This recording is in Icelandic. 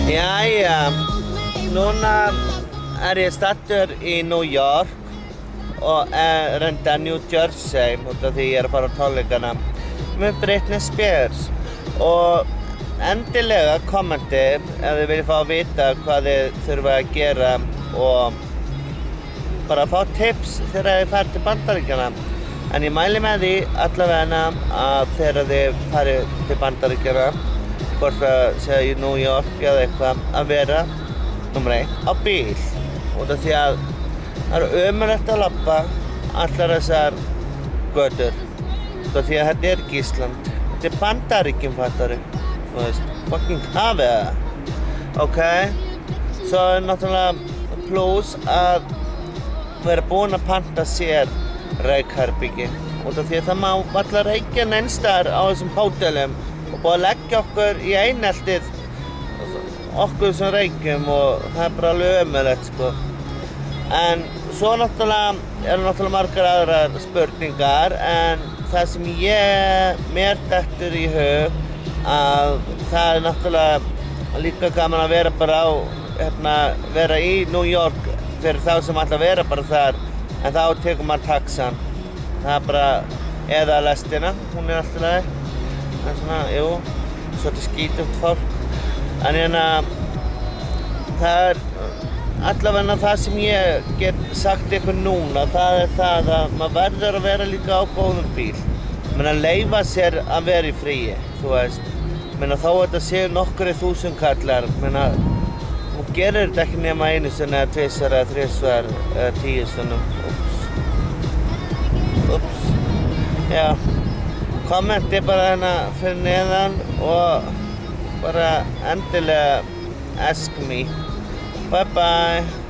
Jæja, núna ég staddur í New York og reyndar New Jersey út af því ég að fara á tónleikana með Britney Spears og endilega kommenti ef þið viljið fá að vita hvað þið þurfa að gera og bara fá tips þegar þið farið til Bandaríkjanna. En ég mæli með því allavega að þegar þið farið til Bandaríkjanna, hvort það sé í New York eða eitthvað, að vera númer 1 á bíl. Út af því að það ömurlegt að labba allar þessar götur. Út af því að þetta ekki Ísland. Þetta Bandaríkin, fattari. Þú veist, fucking hafið það. Ok? Svo náttúrulega plus að vera búinn að panta sér reykherbyggi. Út af því að það má varla reykja neins staðar á þessum hótelum og búið að leggja okkur í eineltið okkur sem reykjum og það bara alveg ömurlegt sko. En svo náttúrulega margar aðrar spurningar en það sem mér dettur í hug að það náttúrulega líka gaman að vera bara vera í New York fyrir þá sem ætla að vera bara þar en þá tekur maður taxan. Það bara eða lestina, hún alltaf leið. En svona, jú, svolítið skítugt fólk. En það allavega það sem ég get sagt ykkur núna, það það að maður verður að vera líka á góðum bíl. Að leyfa sér að vera í fríi, þú veist. Þó þetta séu nokkri þúsund kallar, þú gerir þetta ekki nema einu sinni eða tvisvar eða þrisvar eða 10 sinnum. Ups. Já. Kommenti bara fyrir neðan og bara endilega ask me. Bye bye.